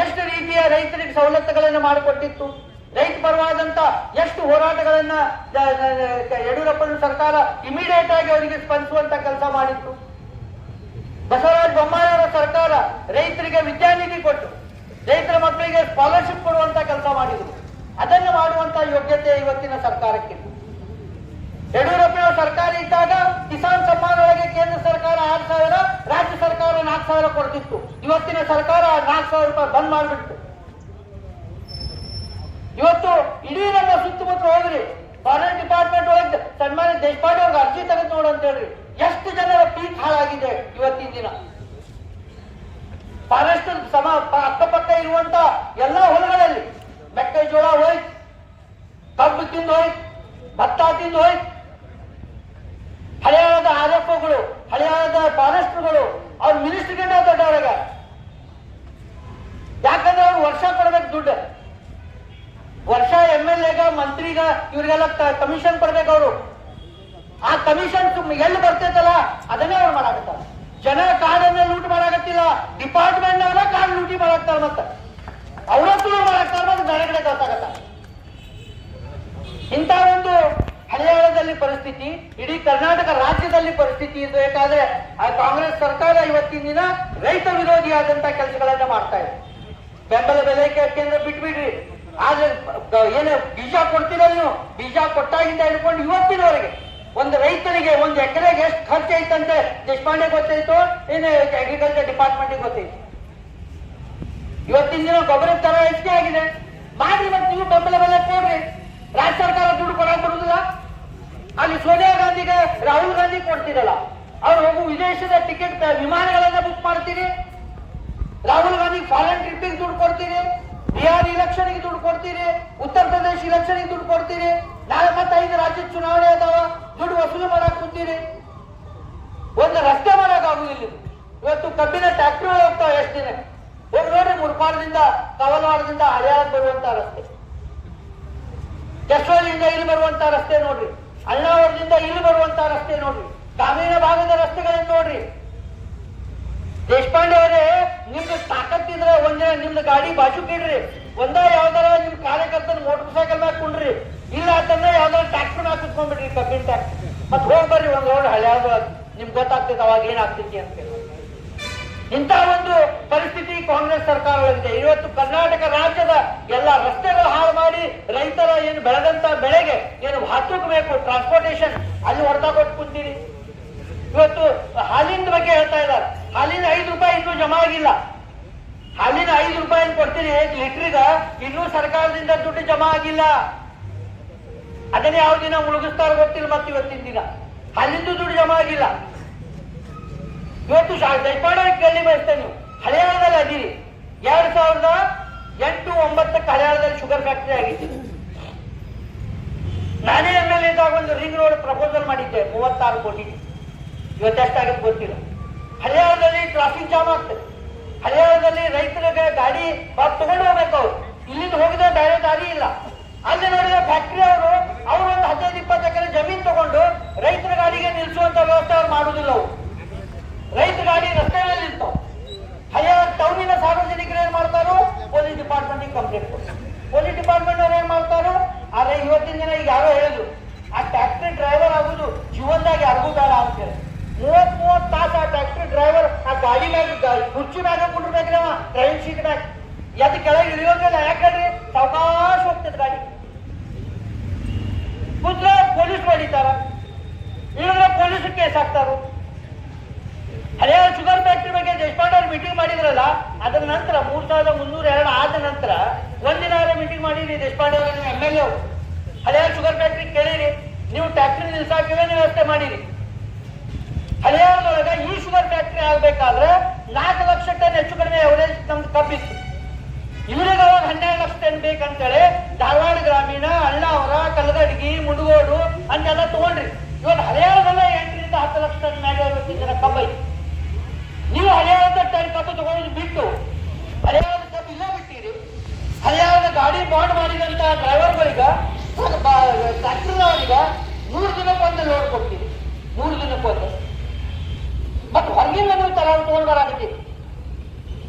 ಎಷ್ಟು ರೀತಿಯ ರೈತರಿಗೆ ಸವಲತ್ತುಗಳನ್ನು ಮಾಡಿಕೊಟ್ಟಿತ್ತು, ರೈತ ಪರವಾದಂತ ಎಷ್ಟು ಹೋರಾಟಗಳನ್ನ ಯಡಿಯೂರಪ್ಪನ ಸರ್ಕಾರ ಇಮಿಡಿಯೇಟ್ ಆಗಿ ಅವರಿಗೆ ಸ್ಪಂದಿಸುವಂತ ಕೆಲಸ ಮಾಡಿತ್ತು. ಬಸವರಾಜ ಬೊಮ್ಮಾಯಿಯವರ ಸರ್ಕಾರ ರೈತರಿಗೆ ವಿದ್ಯಾನಿಧಿ ಕೊಟ್ಟು ರೈತರ ಮಕ್ಕಳಿಗೆ ಸ್ಕಾಲರ್ಶಿಪ್ ಕೊಡುವಂತ ಕೆಲಸ ಮಾಡಿದ್ರು. ಅದನ್ನು ಮಾಡುವಂತ ಯೋಗ್ಯತೆ ಇವತ್ತಿನ ಸರ್ಕಾರಕ್ಕಿಲ್ಲ. ಯಡಿಯೂರಪ್ಪನವರ ಸರ್ಕಾರ ಇದ್ದಾಗ ಕಿಸಾನ್ ಸಮ್ಮಾನ ಒಳಗೆ ಕೇಂದ್ರ ಸರ್ಕಾರ 6,000, ರಾಜ್ಯ ಸರ್ಕಾರ 4,000 ಕೊಡ್ತಿತ್ತು. ಇವತ್ತಿನ ಸರ್ಕಾರ 4,000 ರೂಪಾಯಿ ಬಂದ್ ಮಾಡಿಬಿಟ್ಟು. ಇವತ್ತು ಇಡೀ ನಮ್ಮ ಸುತ್ತಮುತ್ತ ಹೋಗ್ರಿ, ಫಾರೆಸ್ಟ್ ಡಿಪಾರ್ಟ್ಮೆಂಟ್ ಒಳಗೆ ಸನ್ಮಾನ್ಯ ದೇಶಪಾಂಡೆ ಅವ್ರಿಗೆ ಅರ್ಜಿ ತೆಗೆದು ನೋಡು ಅಂತ ಹೇಳ್ರಿ. ಎಷ್ಟು ಜನರ ಪೀಕ್ ಹಾಳಾಗಿದೆ ಇವತ್ತಿನ ದಿನ. ಫಾರೆಸ್ಟ್ ಅಕ್ಕಪಕ್ಕ ಇರುವಂತ ಎಲ್ಲಾ ಹೊಲಗಳಲ್ಲಿ ಮೆಕ್ಕೆಜೋಳ ಹೋಯ್ತು, ಕಬ್ಬು ತಿಂದು ಹೋಯ್ತು, ಭತ್ತ ತಿಂದು ಹೋಯ್ತು. ಹಳೆಯಾದ RFOಗಳು, ಹಳೆಯಾದ ಫಾರೆಸ್ಟ್ಗಳು ಅವ್ರ ಮಿನಿಸ್ಟ್ರಿಗೆ ದೊಡ್ಡವರಾಗ. ಯಾಕಂದ್ರೆ ಅವ್ರು ವರ್ಷ ಕೊಡ್ಬೇಕು ದುಡ್ಡು. ವರ್ಷ MLAಗ, ಮಂತ್ರಿಗ, ಇವ್ರಿಗೆಲ್ಲ ಕಮಿಷನ್ ಕೊಡ್ಬೇಕು ಅವರು. ಆ ಕಮಿಷನ್ ಎಲ್ಲಿ ಬರ್ತೈತಲ್ಲ ಅದನ್ನೇ ಅವ್ರು ಮಾಡಾಕತ್ತಾರ. ಜನ ಕಾಡನ್ನ ಲೂಟ್ ಮಾಡಾಕತ್ತಿಲ್ಲ, ಡಿಪಾರ್ಟ್ಮೆಂಟ್ ಅವರ ಕಾಡ್ ಲೂಟಿ ಮಾಡಾಕ್ತಾರ. ಮತ್ತೆ ಅವರತ್ತು ಮಾಡಾಕ್ತಾರ, ಮತ್ತೆ ಬೇರೆ ಕಡೆ ಗೊತ್ತಾಗತ್ತಾರ. ಇಂಥ ಒಂದು ಹರಿಯಾಣದಲ್ಲಿ ಪರಿಸ್ಥಿತಿ, ಇಡೀ ಕರ್ನಾಟಕ ರಾಜ್ಯದಲ್ಲಿ ಪರಿಸ್ಥಿತಿ ಇರಬೇಕಾದ್ರೆ ಆ ಕಾಂಗ್ರೆಸ್ ಸರ್ಕಾರ ಇವತ್ತಿನ ದಿನ ರೈತ ವಿರೋಧಿಯಾದಂತ ಕೆಲಸಗಳನ್ನ ಮಾಡ್ತಾ ಇದೆ. ಬೆಂಬಲ ಬೆಲೆ ಕೇಂದ್ರ ಬಿಟ್ಬಿಡ್ರಿ, ಆದ್ರೆ ಏನು ಬೀಜ ಕೊಡ್ತೀರ ನೀವು, ಬೀಜ ಕೊಟ್ಟಾಗಿಂದ ಹಿಡ್ಕೊಂಡು ಇವತ್ತಿನವರೆಗೆ ಒಂದು ರೈತನಿಗೆ 1 ಎಕರೆಗೆ ಎಷ್ಟು ಖರ್ಚು ಐತಂತೆ ದೇಶಪಾಂಡೆ ಗೊತ್ತಾಯ್ತು, ಏನು ಅಗ್ರಿಕಲ್ಚರ್ ಡಿಪಾರ್ಟ್ಮೆಂಟ್ ಗೊತ್ತೈತಿ. ಇವತ್ತಿನ ದಿನ ಗೊಬ್ಬರ ತರ ಹೆಚ್ಚಿಗೆ ಆಗಿದೆ. ಮಾಡ್ರಿ, ಮತ್ತೆ ನೀವು ಬೆಂಬಲ ಬೆಲೆ ಕೊಡ್ರಿ. ರಾಜ್ಯ ಸರ್ಕಾರ ದುಡ್ಡು ಕೊಡಕ್ ಬರುದಿಲ್ಲ. ಅಲ್ಲಿ ಸೋನಿಯಾ ಗಾಂಧಿಗೆ ರಾಹುಲ್ ಗಾಂಧಿ ಕೊಡ್ತಿರಲ್ಲ, ಅವ್ರು ಹೋಗು ವಿದೇಶದ ಟಿಕೆಟ್ ವಿಮಾನಗಳನ್ನ ಬುಕ್ ಮಾಡ್ತೀರಿ. ರಾಹುಲ್ ಗಾಂಧಿ ಫಾರಿನ್ ಟ್ರಿಪ್ಪಿಗೆ ದುಡ್ಡು ಕೊಡ್ತೀರಿ, ಬಿಹಾರ್ ಇಲೆಕ್ಷನ್ಗೆ ದುಡ್ಡು ಕೊಡ್ತೀರಿ, ಉತ್ತರ ಪ್ರದೇಶ ಇಲೆಕ್ಷನ್ಗೆ ದುಡ್ಡು ಕೊಡ್ತೀರಿ. ನಾಳೆ ಮತ್ತೆ 5 ರಾಜ್ಯದ ಚುನಾವಣೆ ಅದಾವ, ದುಡ್ಡು ವಸೂಲು ಮಾಡಕ್ ಕೂತೀರಿ. ಒಂದು ರಸ್ತೆ ಮಾಡಕ್ ಆಗುದಿಲ್ಲ. ಇವತ್ತು ಕಬ್ಬಿನ ಟ್ಯಾಕ್ಟ್ರಿ ಹೋಗ್ತಾವ ಎಷ್ಟು ದಿನ ಹೋಗಿ ನೋಡ್ರಿ. ಮುರ್ಪಾಡದಿಂದ ಕವಲವಾಡದಿಂದ ಹರಿಯಾಣ ಬರುವಂತ ರಸ್ತೆ, ಕೆಸೋಳಿಂದ ಇಲ್ಲಿ ಬರುವಂತ ರಸ್ತೆ ನೋಡ್ರಿ, ಅಣ್ಣಾವರದಿಂದ ಇಲ್ಲಿ ಬರುವಂತ ರಸ್ತೆ ನೋಡ್ರಿ, ಗ್ರಾಮೀಣ ಭಾಗದ ರಸ್ತೆಗಳನ್ನು ನೋಡ್ರಿ. ದೇಶಪಾಂಡೆ ಅವರೇ, ನಿಮ್ದು ತಾಕತ್ತಿದ್ರೆ ಒಂದಿನ ನಿಮ್ದು ಗಾಡಿ ಬಾಜು ಇಡ್ರಿ, ಯಾವ್ದಾರ ನಿಮ್ ಕಾರ್ಯಕರ್ತನ ಮೋಟರ್ ಸೈಕಲ್ ಮ್ಯಾಗ ಕುಂಡ್ರಿ, ಇಲ್ಲ ಅಂತಂದ್ರೆ ಯಾವ್ದಾರ ಟ್ರ್ಯಾಕ್ಟರ್ ಮ್ಯಾಗ ಕುತ್ಕೊಂಡ್ಬಿಡ್ರಿ, ಕಬ್ಬಿನ ಟ್ರ್ಯಾಕ್ಟರ್, ಮತ್ ಹೋಗಿ ಬರ್ರಿ ಒಂದ್ ರೌಂಡ್ ಹಳ್ಯಾದ, ನಿಮ್ಗೆ ಗೊತ್ತಾಗ್ತೈತೆ ಅವಾಗ ಏನಾಗ್ತೈತಿ ಅಂತ. ಇಂಥ ಒಂದು ಪರಿಸ್ಥಿತಿ ಕಾಂಗ್ರೆಸ್ ಸರ್ಕಾರಗಳಿದೆ. ಇವತ್ತು ಕರ್ನಾಟಕ ರಾಜ್ಯದ ಎಲ್ಲ ರಸ್ತೆಗಳು ಹಾಳು ಮಾಡಿ ರೈತರ ಏನು ಬೆಳೆದಂತ ಬೆಳೆಗೆ ಏನು ವಾಹತೂಕು ಬೇಕು, ಟ್ರಾನ್ಸ್ಪೋರ್ಟೇಶನ್, ಅಲ್ಲಿ ಹೊರತಾ ಕೊಟ್ಟು ಕುಂತೀರಿ. ಇವತ್ತು ಹಾಲಿನ ಬಗ್ಗೆ ಹೇಳ್ತಾ ಇದ್ದಾರೆ, ಹಾಲಿನ 5 ರೂಪಾಯಿ ಇನ್ನೂ ಜಮಾ ಆಗಿಲ್ಲ. ಹಾಲಿನ 5 ರೂಪಾಯಿ ಕೊಡ್ತೀರಿ ಲೀಟ್ರಿಗ, ಇನ್ನೂ ಸರ್ಕಾರದಿಂದ ದುಡ್ಡು ಜಮಾ ಆಗಿಲ್ಲ. ಅದನ್ನೇ ಯಾವ ದಿನ ಮುಳುಗಿಸ್ತಾರ ಗೊತ್ತಿಲ್ಲ. ಮತ್ತೆ ಇವತ್ತಿನ ದಿನ ಹಾಲಿಂದು ದುಡ್ಡು ಜಮಾ ಆಗಿಲ್ಲ. ಇವತ್ತು ದೇಶಪಾಂಡೆ ಕೇಳಿ ಬಯಸ್ತೇನೆ, ನೀವು ಹಳೆಯಾಳದಲ್ಲಿ ಅದೀರಿ. 2008-09 ಹಳೆಯಾಳದಲ್ಲಿ ಶುಗರ್ ಫ್ಯಾಕ್ಟರಿ ಆಗಿತ್ತು. ನಾನೇ MLA ಇದ್ದಾಗ ಒಂದು ರಿಂಗ್ ರೋಡ್ ಪ್ರಪೋಸಲ್ ಮಾಡಿದ್ದೆ, 36 ಕೋಟಿ. ಇವತ್ತೆಷ್ಟಾಗುತ್ತೆ ಗೊತ್ತಿಲ್ಲ. ಹಳೆಯಾಳದಲ್ಲಿ ಟ್ರಾಫಿಕ್ ಜಾಮ್ ಆಗ್ತದೆ. ಹಳೆಯಾಳದಲ್ಲಿ ರೈತರಿಗೆ ಗಾಡಿ ತಗೊಂಡು ಹೋಗ್ಬೇಕು, ಅವ್ರು ಇಲ್ಲಿಂದ ಹೋಗಿದ್ರೆ ಬೇರೆ ದಾರಿ ಇಲ್ಲ. ಅಲ್ಲಿ ನೋಡಿದ ಫ್ಯಾಕ್ಟರಿ ಅವರು ಒಂದು 15-20 ಎಕರೆ ಜಮೀನ್ ತಗೊಂಡು ರೈತರ ಗಾಡಿಗೆ ನಿಲ್ಲಿಸುವಂತ ವ್ಯವಸ್ಥೆ ಅವ್ರು ಮಾಡುವುದಿಲ್ಲ. ಅವರು ರೈತ ಗಾಡಿ ರಸ್ತೆಯಲ್ಲಿ ನಿಲ್ತಾವ. ಹಳೆಯಾಳ ಟೌನಿನ ಸಾರ್ವಜನಿಕರು ಏನ್ ಮಾಡ್ತಾರೋ ಪೊಲೀಸ್ ಡಿಪಾರ್ಟ್ಮೆಂಟ್ ಕಂಪ್ಲೇಂಟ್ ಕೊಡ್ತಾರೆ. ಪೊಲೀಸ್ ಡಿಪಾರ್ಟ್ಮೆಂಟ್ ಅವ್ರು ಏನ್ ಮಾಡ್ತಾರೋ, ಆದ್ರೆ ಇವತ್ತಿನ ದಿನ ಈಗ ಯಾರೋ ಹೇಳಿದ್ರು, ಆ ಟ್ಯಾಕ್ಟ್ರಿ ಡ್ರೈವರ್ ಆಗುದು ಜೀವನದಾಗ ಯಾರಿಗೂ ಬೇಡ ಅಂತ ಹೇಳಿ 30 ತಾಸು ಆ ಟ್ಯಾಕ್ಟ್ರಿ ಡ್ರೈವರ್ ಆ ಗಾಡಿ ಮ್ಯಾಗ ಕುರ್ಚಿ ಮ್ಯಾಗ ಕುಂಡ್ಬೇಕ್ರಿ, ಅವ ಡ್ರೈವಿಂಗ್ ಸೀಟ್ ಮ್ಯಾಗ ಎದ್ದು ಕೆಳಗೆ ಇಳಿಯೋದಿಲ್ಲ. ಯಾಕಂದ್ರೆ ಸಾವಕಾಶ ಹೋಗ್ತದೆ ಗಾಡಿ. ಕೂತ್ರೆ ಪೊಲೀಸ್ ಹೊಡಿತಾರ, ಇಳಿದ್ರೆ ಪೊಲೀಸ್ ಕೇಸ್ ಹಾಕ್ತಾರ. ಹಳೆಯ ಶುಗರ್ ಫ್ಯಾಕ್ಟರಿ ಬಗ್ಗೆ ದೇಶಪಾಂಡೆ ಅವರು ಮೀಟಿಂಗ್ ಮಾಡಿದ್ರಲ್ಲ, ಅದರ ನಂತರ 3302 ಆದ ನಂತರ ಒಂದಿನ ಮೀಟಿಂಗ್ ಮಾಡಿರಿ ದೇಶಪಾಂಡೆ ಅವರು, ನೀವು MLA ಅವರು. ಹಳೆಯ ಶುಗರ್ ಫ್ಯಾಕ್ಟರಿ ಕೇಳಿರಿ, ನೀವು ಟ್ಯಾಕ್ಟ್ರಿ ನಿಲ್ಸಾಕಿವೆ ವ್ಯವಸ್ಥೆ ಮಾಡಿರಿ. ಹಳೆಯಾಳದೊಳಗ ಈ ಶುಗರ್ ಫ್ಯಾಕ್ಟರಿ ಆಗ್ಬೇಕಾದ್ರೆ 4 ಲಕ್ಷ ಟನ್ ಹೆಚ್ಚು ಕಡಿಮೆ ಎವರೇಜ್ ನಮ್ದು ಕಬ್ಬಿತ್ತು. ಇವರಿಗೆ ಅವಾಗ 12 ಲಕ್ಷ ಟನ್ ಬೇಕಂತೇಳಿ ಧಾರವಾಡ ಗ್ರಾಮೀಣ, ಅಣ್ಣಾವರ, ಕಲ್ಲಗಡ್ಗಿ, ಮುಡಗೋಡು ಅಂತೆಲ್ಲ ತಗೊಂಡ್ರಿ. ಇವತ್ತು ಹಳೆಯಾಳದಲ್ಲ 8ರಿಂದ 10 ಲಕ್ಷ ಟನ್ ಮ್ಯಾಗ ಇವತ್ತಿನ ಕಬ್ಬ ಐತಿ. ನೀವು ಹಳೆಯಾಳದ ಟನ್ ಕಬ್ಬು ತಗೊಂಡು ಬಿಟ್ಟು ಹಳೆಯಾಳದ ಕಬ್ಬು ಇಲ್ಲ ಬಿಟ್ಟಿರಿ. ಹಳೆಯಾಳದ ಗಾಡಿ ಬಾಂಡ್ ಮಾಡಿದಂತ ಡ್ರೈವರ್ಗಳಿಗ, ಟ್ರ್ಯಾಕ್ಟರ್ನವರಿಗ 3 ದಿನಕ್ಕೊಂದು ಲೋಡ್ ಕೊಡ್ತೀರಿ, 3 ದಿನಕ್ಕೊಂದು. ಮತ್ತೆ ಹೊರಗಿಂದ ನೀವು ತರ ತಗೊಂಡು ಬರಾಕತ್ತೀರಿ.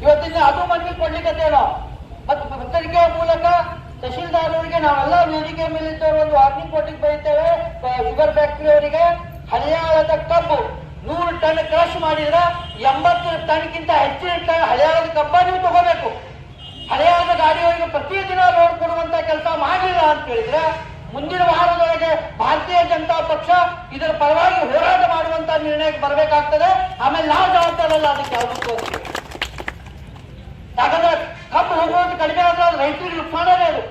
ಇವತ್ತಿನ ಅದು ಮಂದಿ ಕೊಡ್ಲಿಕ್ಕತ್ತೇನೋ. ಮತ್ತು ಪತ್ರಿಕೆಯ ಮೂಲಕ ತಹಶೀಲ್ದಾರ್ ಅವರಿಗೆ ನಾವೆಲ್ಲ ವೇದಿಕೆ ಮೇಲಿದ್ದವರು ಒಂದು ವಾರ್ನಿಂಗ್ ಕೊಟ್ಟಿಗೆ ಬರೀತೇವೆ. ಶುಗರ್ ಫ್ಯಾಕ್ಟರಿ ಅವರಿಗೆ ಹಳೆಯಾಳದ ಕಬ್ಬು 100 ಟನ್ ಕ್ರಶ್ ಮಾಡಿದ್ರೆ 80 ಟನ್ಗಿಂತ ಹೆಚ್ಚಿನ ಟನ್ ಹಳೆಯಾಳದ ಕಬ್ಬ ನೀವು ತಗೋಬೇಕು. ಹಳೆಯಾಳದ ಗಾಡಿಯವರಿಗೆ ಪ್ರತಿದಿನ ಲೋಡ್ ಕೊಡುವಂತ ಕೆಲಸ ಮಾಡಲಿಲ್ಲ ಅಂತ ಹೇಳಿದ್ರೆ ಮುಂದಿನ ವಾರದೊಳಗೆ ಭಾರತೀಯ ಜನತಾ ಪಕ್ಷ ಇದರ ಪರವಾಗಿ ಹೋರಾಟ ಮಾಡುವಂತ ನಿರ್ಣಯಕ್ಕೆ ಬರಬೇಕಾಗ್ತದೆ. ಆಮೇಲೆ ನಾವು ಜವಾಬ್ದಾರಲ್ಲ ಅದಕ್ಕೆ ಯಾವುದಕ್ಕೂ. ಯಾಕಂದ್ರೆ ಕಬ್ಬು ಹೋಗುವಂತ ಕಡಿಮೆ ಆದ್ರೆ ಅದು ರೈತರಿಗೆ ನುಕ್ಸಾನೇ, ಅದು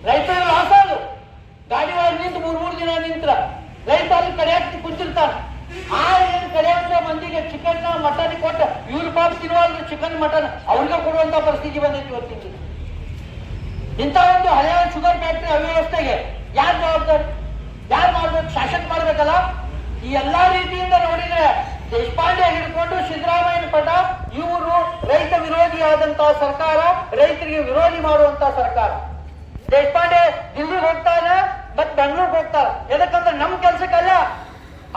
ರೈತರಿಗೆ ಲಾಸ್. ಅದು ಗಾಡಿ ಒಳಗೆ ನಿಂತು 3 ದಿನ ನಿಂತ್ರ ರೈತ ಅಲ್ಲಿ ಕಡೆಯಾಗಿ ಕುಂತಿರ್ತಾನೆ. ಆ ಏನು ಕಡೆಯಂತ ಮಂದಿಗೆ ಚಿಕನ್ ಮಟನ್ ಕೊಟ್ಟು ಇವ್ರು ಪಾಪ ತಿನ್ನುವಾಗ ಚಿಕನ್ ಮಟನ್ ಅವ್ರಿಗೆ ಕೊಡುವಂತ ಪರಿಸ್ಥಿತಿ ಬಂದೈತಿ ಇವತ್ತಿನ. ಇಂಥ ಒಂದು ಹಳೆಯ ಶುಗರ್ ಫ್ಯಾಕ್ಟರಿ ಅವ್ಯವಸ್ಥೆಗೆ ಯಾರು ಜವಾಬ್ದಾರಿ? ಯಾರು ಮಾಡ್ಬೇಕು? ಶಾಸಕ ಮಾಡ್ಬೇಕಲ್ಲ. ಈ ಎಲ್ಲಾ ರೀತಿಯಿಂದ ನೋಡಿದ್ರೆ ದೇಶಪಾಂಡೆ ಹಿಡ್ಕೊಂಡು ಸಿದ್ದರಾಮಯ್ಯ ಪಟ ಇವರು ರೈತ ವಿರೋಧಿಯಾದಂತಹ ಸರ್ಕಾರ, ರೈತರಿಗೆ ವಿರೋಧಿ ಮಾಡುವಂತಹ ಸರ್ಕಾರ. ದೇಶಪಾಂಡೆ ದಿಲ್ಲಿಗೆ ಹೋಗ್ತಾನೆ ಮತ್ತೆ ಬೆಂಗಳೂರಿಗೆ ಹೋಗ್ತಾರೆ. ಎದಕ್ಕಂದ್ರೆ ನಮ್ ಕೆಲ್ಸಕ್ಕಲ್ಲ,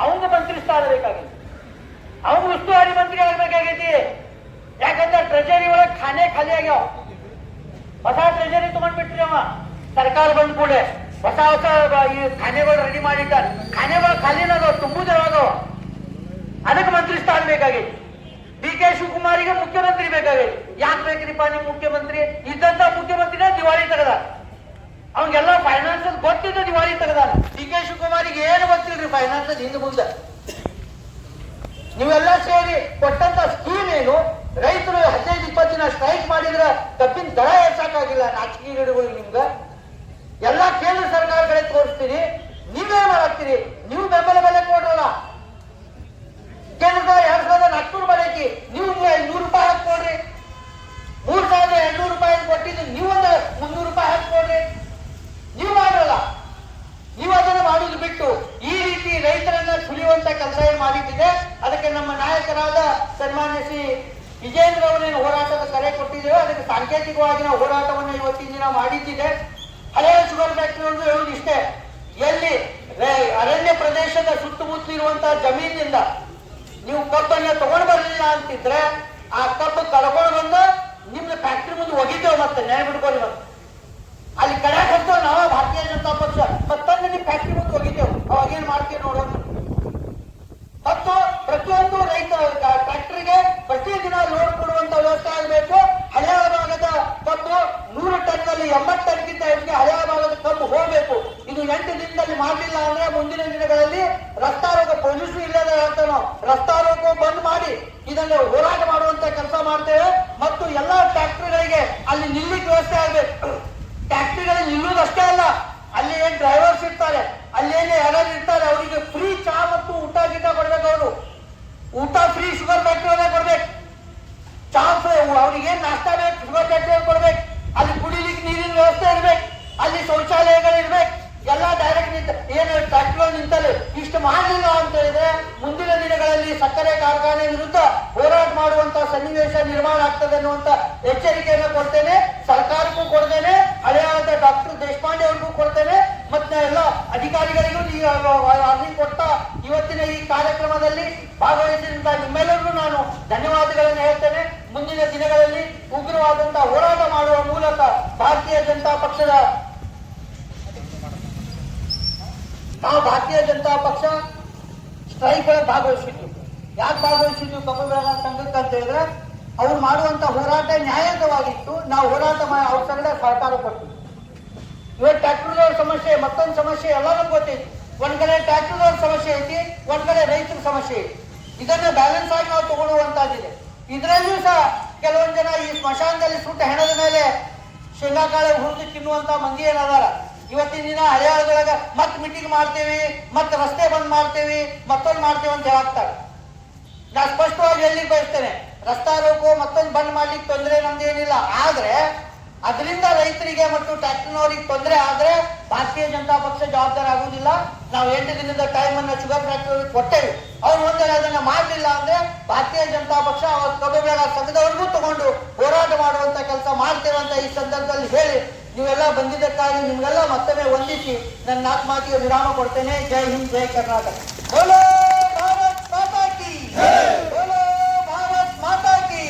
ಅವಂಗ ಮಂತ್ರಿ ಸ್ಥಾನ ಬೇಕಾಗೈತಿ, ಅವಂಗ ಉಸ್ತುವಾರಿ ಮಂತ್ರಿ ಆಗ್ಬೇಕಾಗೈತಿ. ಯಾಕಂದ್ರೆ ಟ್ರೆಜರಿ ಒಳಗೆ ಖಾಲಿ ಆಗ್ಯಾವ. ಹೊಸ ಟ್ರೆಜರಿ ತಗೊಂಡ್ಬಿಟ್ರಿ ಅವ. ಸರ್ಕಾರ ಬಂದ ಕೂಡಲೇ ಹೊಸ ಈ ಖಾನೆಗಳು ರೆಡಿ ಮಾಡಿಟ್ಟಾರೆ. ಖಾನೆಗಳು ಖಾಲಿನದ ತುಂಬುದವಾಗವ. ಅದಕ್ಕೆ ಮಂತ್ರಿ ಸ್ಥಾನ ಬೇಕಾಗೈತಿ. DK ಶಿವಕುಮಾರಿಗೆ ಮುಖ್ಯಮಂತ್ರಿ ಬೇಕಾಗೈತಿ. ಯಾಕೆ ಬೇಕ್ರಿಪ್ಪ ನಿಮ್ ಮುಖ್ಯಮಂತ್ರಿ? ಇದ್ದಂತ ಮುಖ್ಯಮಂತ್ರಿನ ದಿವಾಳಿ ತೆಗದ. ಅವಂಗೆಲ್ಲ ಫೈನಾನ್ಸ್ ಗೊತ್ತಿದ್ದ ದಿವಾಳಿ ತೆಗದಾನ. DK ಶಿವಕುಮಾರಿಗೆ ಏನು ಗೊತ್ತಿಲ್ರಿ ಫೈನಾನ್ಸ್ ಹಿಂದೆ ಮುಂದೆ. ನೀವೆಲ್ಲ ಸೇರಿ ಕೊಟ್ಟಂತ ಸ್ಕೀಮ್ ಏನು? ರೈತರು 15-20 ದಿನ ಸ್ಟ್ರೈಕ್ ಮಾಡಿದ್ರೆ ಕಬ್ಬಿನ ದರ ಹೆಚ್ಚಾಗಿಲ್ಲ. ನಾಚಿಕೆಗಳು ನಿಮ್ಗ ಎಲ್ಲಾ ಕೇಂದ್ರ ಸರ್ಕಾರಗಳೇ ತೋರಿಸ್ತೀರಿ. ನೀವೇ ಮಾಡಾಕ್ತೀರಿ. ನೀವು ಬೆಂಬಲ ಬೆಲೆ ಕೊಡ್ರಲ್ಲ. ಕೇಂದ್ರ 2400 ಮಾಡೈತಿ, ನೀವು 100 ರೂಪಾಯಿ ಹಾಕೊಡ್ರಿ. 3200 ರೂಪಾಯಿ ಕೊಟ್ಟಿದ್ದು ನೀವೊಂದು 300 ರೂಪಾಯಿ ಹಾಕೊಡ್ರಿ. ನೀವು ಮಾಡಲ್ಲ. ನೀವು ಅದನ್ನು ಮಾಡುವುದು ಬಿಟ್ಟು ಈ ರೀತಿ ರೈತರನ್ನ ಸುಳಿಯುವಂತ ಕೆಲಸ ಏನು ಮಾಡಿದ್ದಿದೆ. ಅದಕ್ಕೆ ನಮ್ಮ ನಾಯಕರಾದ ಸನ್ಮಾನ್ಯ ಶ್ರೀ ವಿಜೇಂದ್ರ ಅವರೇನು ಹೋರಾಟದ ಕರೆ ಕೊಟ್ಟಿದ್ದೇವೆ. ಅದಕ್ಕೆ ಸಾಂಕೇತಿಕವಾಗಿ ನಾವು ಹೋರಾಟವನ್ನು ಇವತ್ತಿನ ದಿನ ಮಾಡಿದ್ದಿದೆ. ಹಳೆಯ ಶುಗರ್ ಫ್ಯಾಕ್ಟರಿ ಒಂದು ಹೇಳುವುದು ಇಷ್ಟೇ, ಎಲ್ಲಿ ಅರಣ್ಯ ಪ್ರದೇಶದ ಸುತ್ತಮುತ್ತ ಇರುವಂತಹ ಜಮೀನಿನಿಂದ ನೀವು ಕಬ್ಬನ್ನ ತಗೊಂಡು ಬರಲಿಲ್ಲ ಅಂತಿದ್ರೆ ಆ ಕಬ್ಬು ಕಳ್ಕೊಂಡು ಬಂದು ನಿಮ್ನ ಫ್ಯಾಕ್ಟ್ರಿ ಮುಂದೆ ಒಗಿತೇವೆ ಮತ್ತೆ ನೆನೆ ಬಿಡ್ಕೊಳ್ಳಿ ಮತ್ತೆ ಅಲ್ಲಿ ಕಡೆ ಹಾಕ್ತೇವೆ ನಾವ ಭಾರತೀಯ ಜನತಾ ಪಕ್ಷ ಮತ್ತೊಂದು ನೀವು ಫ್ಯಾಕ್ಟ್ರಿ ಮುಂದೆ ಒಗಿತೇವೆ ಅವಾಗ ಏನ್ ಮಾಡ್ತೀವಿ ನೋಡೋಣ. ಮತ್ತು ಪ್ರತಿಯೊಂದು ರೈತ ಫ್ಯಾಕ್ಟರಿಗೆ ಪ್ರತಿದಿನ ಲೋಡ್ ಕೊಡುವಂತ ವ್ಯವಸ್ಥೆ ಆಗಬೇಕು. ಹಳೆಯ ಭಾಗದ ಕಬ್ಬು 100 ಟನ್ನಲ್ಲಿ 80 ಟನ್ಗಿಂತ ಹೆಚ್ಚಿಗೆ ಹಳೆಯ ಭಾಗದ ಕಬ್ಬು ಹೋಗಬೇಕು. ಇದು 8 ದಿನದಲ್ಲಿ ಮಾಡಲಿಲ್ಲ ಅಂದ್ರೆ ಮುಂದಿನ ದಿನಗಳಲ್ಲಿ ರಸ್ತಾ ರೋಗ ಪೊಲೀಸರು ಇಲ್ಲದೆ ಹೇಳ್ತೇವೆ ನಾವು ರಸ್ತಾ ರೋಗ ಬಂದ್ ಮಾಡಿ ಇದನ್ನು ಹೋರಾಟ ಮಾಡುವಂತ ಕೆಲಸ ಮಾಡ್ತೇವೆ. ಮತ್ತು ಎಲ್ಲಾ ಫ್ಯಾಕ್ಟರಿಗಳಿಗೆ ಅಲ್ಲಿ ನಿಲ್ಲಿಕ್ಕೆ ವ್ಯವಸ್ಥೆ ಆಗಬೇಕು. ಫ್ಯಾಕ್ಟರಿಗಳಲ್ಲಿ ನಿಲ್ಲುವುದಷ್ಟೇ ಅಲ್ಲ, ಅಲ್ಲಿ ಏನ್ ಡ್ರೈವರ್ಸ್ ಇರ್ತಾರೆ, ಅಲ್ಲಿ ಏನೇ ಯಾರು ಇರ್ತಾರೆ ಅವರಿಗೆ ಫ್ರೀ ಚಾ ಮತ್ತು ಊಟ ಗೀಟ ಕೊಡ್ಬೇಕು. ಅವರು ಊಟ ಫ್ರೀ ಶುಗರ್ ಫ್ಯಾಕ್ಟರಿ ಕೊಡ್ಬೇಕು, ಚಾ ಫ್ರೀ, ಅವ್ರಿಗೆ ಏನ್ ನಾಷ್ಟಾ ಬೇಕು ಶುಗರ್ ಫ್ಯಾಕ್ಟರಿ ಕೊಡ್ಬೇಕು. ಅಲ್ಲಿ ಕುಡಿಲಿಕ್ಕೆ ನೀರಿನ ವ್ಯವಸ್ಥೆ ಇರ್ಬೇಕು, ಅಲ್ಲಿ ಶೌಚಾಲಯಗಳು ಇರ್ಬೇಕು. ಎಲ್ಲ ಡೈರೆಕ್ಟ್ ಏನು ಫ್ಯಾಕ್ಟರಿ ನಿಂತಲ್ಲಿ ಇಷ್ಟು ಮಾಡಲಿಲ್ಲ ಅಂತ ಹೇಳಿದ್ರೆ ಮುಂದಿನ ದಿನಗಳಲ್ಲಿ ಸಕ್ಕರೆ ಕಾರ್ಖಾನೆ ವಿರುದ್ಧ ಹೋರಾಟ ಮಾಡುವಂತ ಸನ್ನಿವೇಶ ನಿರ್ಮಾಣ ಆಗ್ತದೆ ಅನ್ನುವಂತ ಎಚ್ಚರಿಕೆಯನ್ನು ಕೊಡ್ತೇನೆ. ಸರ್ಕಾರಕ್ಕೂ ಕೊಡ್ತೇನೆ, ಹಳೆಯಾದ ಡಾಕ್ಟರ್ ದೇಶಪಾಂಡೆ ಅವ್ರಿಗೂ ಕೊಡ್ತೇನೆ, ಮತ್ತೆ ಎಲ್ಲ ಅಧಿಕಾರಿಗಳಿಗೂ ಅರ್ಜಿ ಕೊಟ್ಟ ಇವತ್ತಿನ ಈ ಕಾರ್ಯಕ್ರಮದಲ್ಲಿ ಭಾಗವಹಿಸಿದಂತ ನಿಮ್ಮೆಲ್ಲರಿಗೂ ನಾನು ಧನ್ಯವಾದಗಳನ್ನು ಹೇಳ್ತೇನೆ. ಮುಂದಿನ ದಿನಗಳಲ್ಲಿ ಉಗ್ರವಾದಂತಹ ಹೋರಾಟ ಮಾಡುವ ಮೂಲಕ ಭಾರತೀಯ ಜನತಾ ಪಕ್ಷದ ಸ್ಟ್ರೈಕ್ ಭಾಗವಹಿಸಿದ್ವಿ. ಯಾಕೆ ಭಾಗವಹಿಸಿದ್ವಿ ಕಬ್ಬು ಬೆಳೆಗಾರರ ಸಂಘಕ್ಕೆ ಅಂತ ಹೇಳಿದ್ರೆ ಅವ್ರು ಮಾಡುವಂತ ಹೋರಾಟ ನ್ಯಾಯಯುತವಾಗಿತ್ತು. ನಾವು ಹೋರಾಟ ಮಾಡಿ ಅವ್ರ ಸಂಗಡ ಸಹಕಾರ ಕೊಡ್ತೀವಿ. ಇವತ್ತು ಟ್ರ್ಯಾಕ್ಟರ್ದವ್ರ ಸಮಸ್ಯೆ, ಮತ್ತೊಂದು ಸಮಸ್ಯೆ ಎಲ್ಲರೂ ಗೊತ್ತೈತಿ. ಒಂದ್ ಕಡೆ ಟ್ರ್ಯಾಕ್ಟರ್ದವ್ರ ಸಮಸ್ಯೆ ಐತಿ, ಒಂದ್ ಕಡೆ ರೈತರ ಸಮಸ್ಯೆ ಐತಿ. ಇದನ್ನ ಬ್ಯಾಲೆನ್ಸ್ ಆಗಿ ನಾವು ತಗೊಳ್ಳುವಂತದ್ದಿದೆ. ಇದರಲ್ಲಿಯೂ ಸಹ ಕೆಲವೊಂದು ಜನ ಈ ಸ್ಮಶಾನದಲ್ಲಿ ಸುಟ್ಟ ಹೆಣದ ಮೇಲೆ ಶೇಂಗಾ ಕಾಳು ಹುರಿದು ತಿನ್ನುವಂತ ಮಂದಿ ಏನದಾರ. ಇವತ್ತಿನ ದಿನ ಹಳೆಯಾಳದೊಳಗ ಮತ್ ಮೀಟಿಂಗ್ ಮಾಡ್ತೇವಿ, ಮತ್ ರಸ್ತೆ ಬಂದ್ ಮಾಡ್ತೇವಿ, ಮತ್ತೊಂದು ಮಾಡ್ತೇವೆ ಅಂತ ಹೇಳಾಕ್ತಾರೆ. ನಾ ಸ್ಪಷ್ಟವಾಗಿ ಹೇಳಲಿಕ್ಕೆ ಬಯಸ್ತೇನೆ, ರಸ್ತಾ ರೋಕೋ ಮತ್ತೊಂದು ಬಂದ್ ಮಾಡ್ಲಿಕ್ಕೆ ತೊಂದರೆ ನಮ್ದೇನಿಲ್ಲ. ಆದ್ರೆ ಅದರಿಂದ ರೈತರಿಗೆ ಮತ್ತು ಟ್ರ್ಯಾಕ್ಟರ್ನವರಿಗೆ ತೊಂದರೆ ಆದ್ರೆ ಭಾರತೀಯ ಜನತಾ ಪಕ್ಷ ಜವಾಬ್ದಾರಿ ಆಗುವುದಿಲ್ಲ. ನಾವು 8 ದಿನದ ಟೈಮ್ ಅನ್ನ ಶುಗರ್ ಫ್ಯಾಕ್ಟರಿ ಕೊಟ್ಟೇವೆ. ಅವ್ರು ಒಂದೇ ಅದನ್ನ ಮಾಡಲಿಲ್ಲ ಅಂದ್ರೆ ಭಾರತೀಯ ಜನತಾ ಪಕ್ಷ ಕಬ್ಬು ಬೆಳೆಗಾರರ ಸಂಘದವರೆಗೂ ತಗೊಂಡು ಹೋರಾಟ ಮಾಡುವಂತ ಕೆಲಸ ಮಾಡ್ತೇವೆ ಅಂತ ಈ ಸಂದರ್ಭದಲ್ಲಿ ಹೇಳಿ ನೀವೆಲ್ಲ ಬಂದಿದ್ದಕ್ಕಾಗಿ ನಿಮ್ಗೆಲ್ಲ ಮತ್ತೊಮ್ಮೆ ವಂದಿಸಿ ನನ್ನ 4 ಮಾತಿಗೆ ವಿರಾಮ ಕೊಡ್ತೇನೆ. ಜೈ ಹಿಂದ್, ಜೈ ಕರ್ನಾಟಕ. ಬೋಲೋ ಭಾರತ್ ಮಾತಾ ಕಿ, ಬೋಲೋ ಭಾರತ್ ಮಾತಾ ಕಿ.